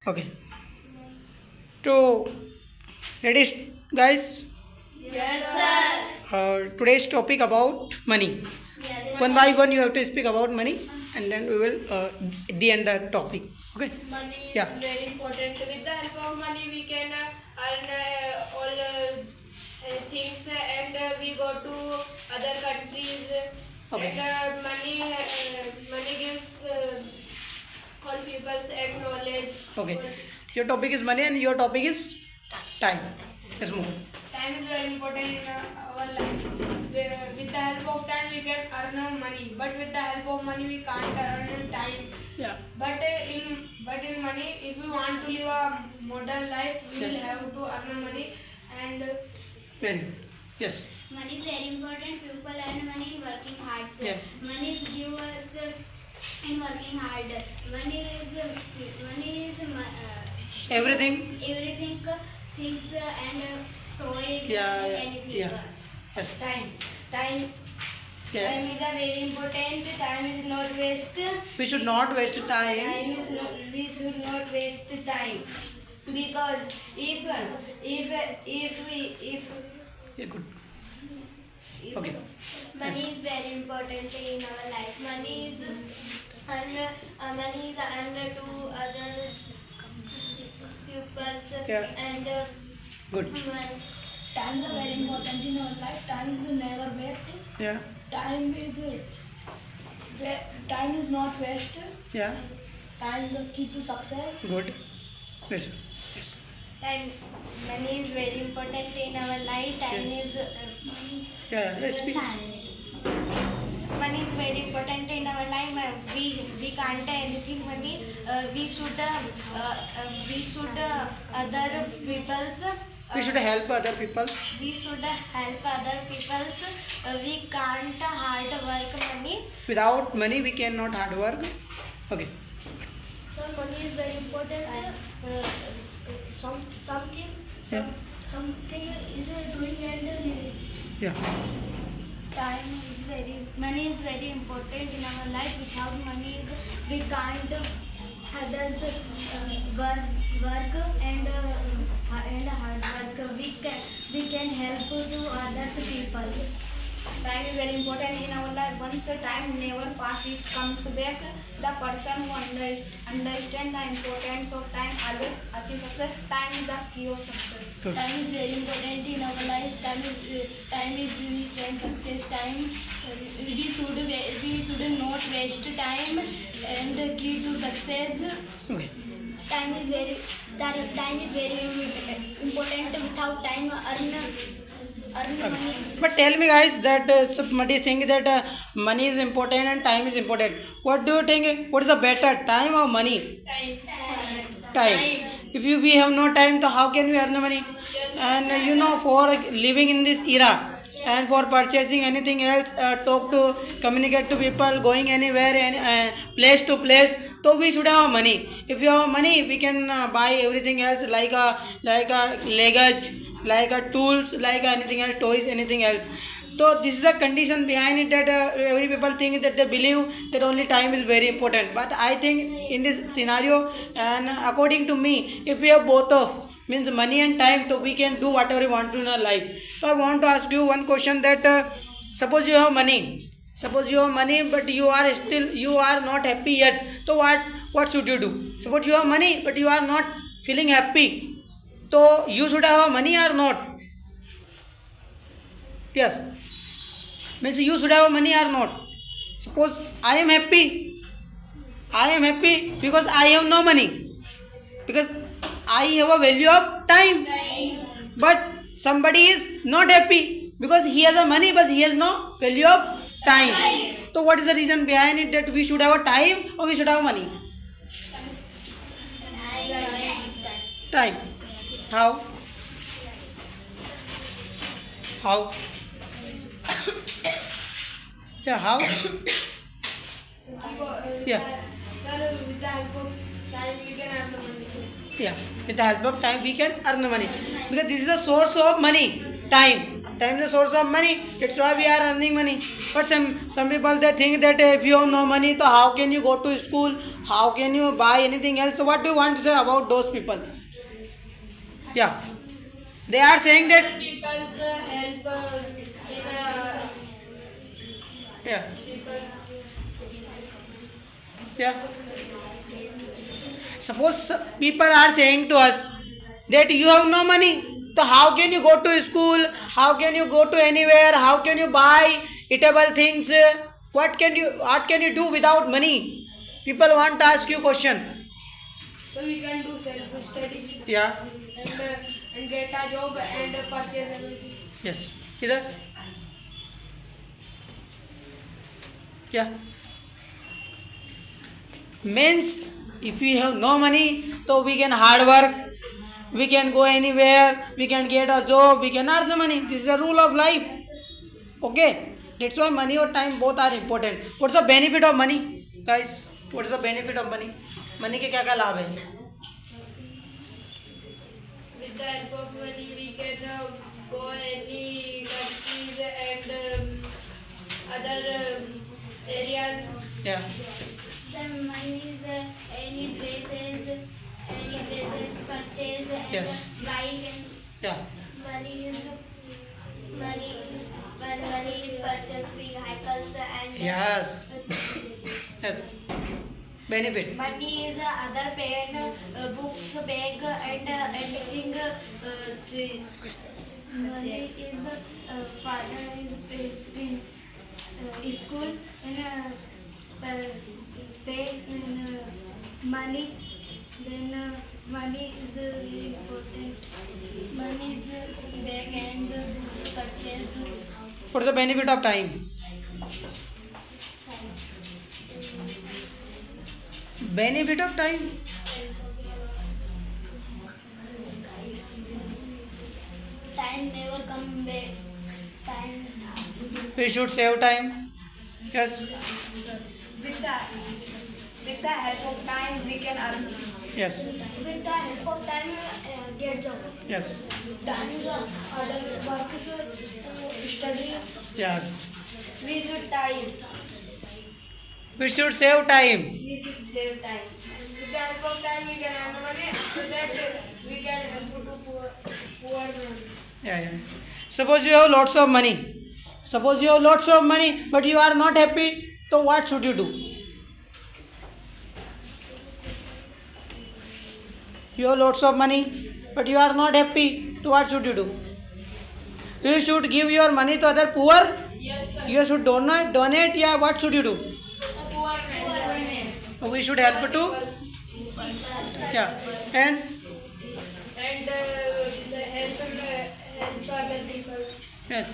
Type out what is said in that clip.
Okay. So, ready, guys? Yes, sir. Today's topic about money. Yes, One by one, you have to speak about money, and then we will at the end the topic. Okay. Money Yeah. is very important. With the help of money, we can earn all things, and we go to other countries. Okay. And money gives all people and knowledge. Okay. Your topic is money, and your topic is time. Let's move on. Time is very important in our life. With the help of time, we can earn money. But with the help of money, we can't earn time. Yeah. But in money, if we want to live a modern life, we will have to earn money. And Very good. Yes. Money is very important. People earn money in working hard. Yeah. Money is give us in working hard. Money is Everything. everything things and toys. Yeah. Anything. Yeah. Yes. time Yeah. is a very important. Time is not waste. We should not waste time. We should not waste time, because if Yeah. Good. Okay. Money is very important in our life. Money is earned to other pupils Yeah. and Good. Time is very important in our life. Time is never waste. Yeah. Time is not waste. Yeah. Time is the key to success. Good. Yes. Yes. time. Money is very important in our life. Time is Yeah. Yes. Please. money is very important in our life. We can't do anything money. We should other people's. We should help other people. We should help other people's. We can't hard work money. Without money, we cannot hard work. Okay. So money is very important. Something Yeah. is doing and living. Yeah. Money is very important in our life. Without money, we can't others work and hard work. We can help to others people. time is very important in our life. Once time never pass, it comes back. The person who understand the importance of time always achieve success. Time is the key of success. Good. Time is very important in our life. Time is we can success time. We should not waste time and the key to success. Okay. Time is very important. Without time, earn money. But tell me, guys, that somebody think that money is important and time is important. What do you think? What is the better, time or money? Time. If we have no time, so how can we earn the money? And for living in this era and for purchasing anything else, communicate to people, going anywhere, place to place, so we should have money. If you have money, we can buy everything else like a luggage, like a tools, like anything else, toys, anything else. So this is the condition behind it, that every people think that they believe that only time is very important. But I think in this scenario, and according to me, if we have both of means money and time, so we can do whatever we want to in our life. So I want to ask you one question, that suppose you have money. Suppose you have money, but you are not happy yet. So what should you do? Suppose you have money, but you are not feeling happy. So you should have money or not? Yes. Means you should have money or not? Suppose I am happy. I am happy because I have no money. Because I have a value of time. But somebody is not happy because he has a money but he has no value of time. So what is the reason behind it, that we should have a time or we should have money? Time. How? How? Yeah, how? Yeah. Sir, with the help of time, we can earn money. Yeah, with the help of time we can earn the money, because this is the source of money. Time is the source of money. That's why we are earning money. But some people, they think that if you have no money, so how can you go to school? how can you buy anything else? So what do you want to say about those people? Yeah, they are saying that. People's help in Yeah, people. yeah. Suppose people are saying to us that you have no money, so how can you go to school? How can you go to anywhere? How can you buy eatable things? What can you do without money? People want to ask you question. So we can do self study Yeah. and get a job and purchase everything. Yes. Either. Yeah. Means if we have no money, so we can hard work, we can go anywhere, we can get a job, we can earn the money. This is a rule of life. Okay. That's why money or time both are important. What's the benefit of money, guys? What's the benefit of money? Money के क्या क्या लाभ है? With the help of money, we can go any countries and other areas. Yeah. Some money is any dresses purchase and Yes. buying, and Yeah. money is purchase vehicles and Yes. Yes. Benefit. money is other pen, books, bag and anything. Money is father is school and pay money. Then money is very important. Money is bag and purchase. What's the benefit of time? Benefit of time. Time never come back. Time. We should save time. Yes. With the help of time, we can earn. Yes. With the help of time, get job. Yes. Time is other works, study. Yes. We should time. We should save time. We should save time. With the help of time, we can earn money so that we can help to poor man. Yeah, yeah. Suppose you have lots of money. Suppose you have lots of money, but you are not happy. So what should you do? You have lots of money, but you are not happy. So what should you do? You should give your money to other poor. Yes, sir. You should donate. Yeah. What should you do? Poor man. We should help to. Yeah. And And help other people. yes.